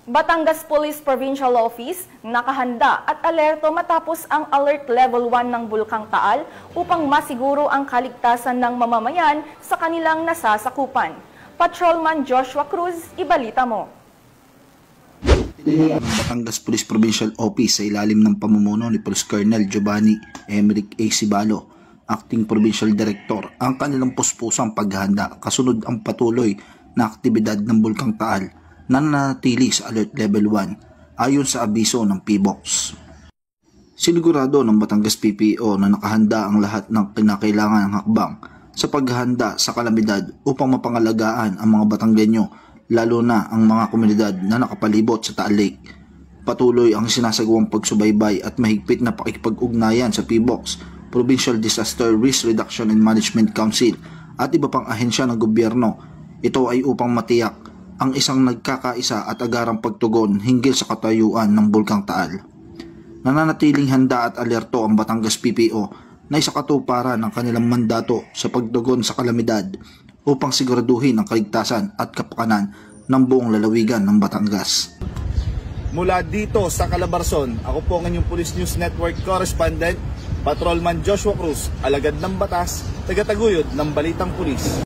Batangas Police Provincial Office nakahanda at alerto matapos ang Alert Level 1 ng Bulkang Taal upang masiguro ang kaligtasan ng mamamayan sa kanilang nasasakupan. Patrolman Joshua Cruz, ibalita mo. Batangas Police Provincial Office sa ilalim ng pamumuno ni Police Colonel Giovanni Emerick A. Cibalo, Acting Provincial Director, ang kanilang puspusang paghahanda kasunod ang patuloy na aktibidad ng Bulkang Taal na nananatili sa Alert Level 1 ayon sa abiso ng PBOX. Sinigurado ng Batangas PPO na nakahanda ang lahat ng kinakailangan ng hakbang sa paghahanda sa kalamidad upang mapangalagaan ang mga Batanggenyo, lalo na ang mga komunidad na nakapalibot sa Taal Lake. Patuloy ang sinasagawang pagsubaybay at mahigpit na pakikipag-ugnayan sa PBOX, Provincial Disaster Risk Reduction and Management Council at iba pang ahensya ng gobyerno. Ito ay upang matiyak ang isang nagkakaisa at agarang pagtugon hinggil sa katayuan ng Bulkang Taal. Nananatiling handa at alerto ang Batangas PPO na isakatuparan ng kanilang mandato sa pagtugon sa kalamidad upang siguraduhin ang kaligtasan at kapakanan ng buong lalawigan ng Batangas. Mula dito sa Calabarzon, ako po ang inyong Police News Network Correspondent, Patrolman Joshua Cruz, alagad ng batas, tagataguyod ng Balitang Pulis.